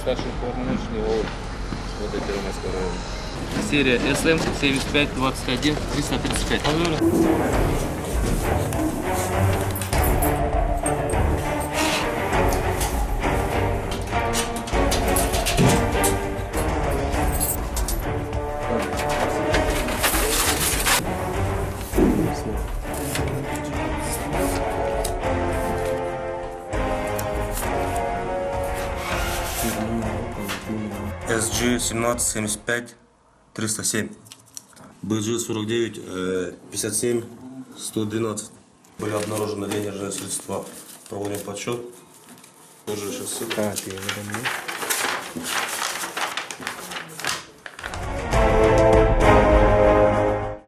старший полномочный ООО ВД Первомайского района. Серия СМ 7521 335. SG 1775 307. BG 49 57 112. Были обнаружены денежные средства. Проводим подсчет. Тоже сейчас ссылка.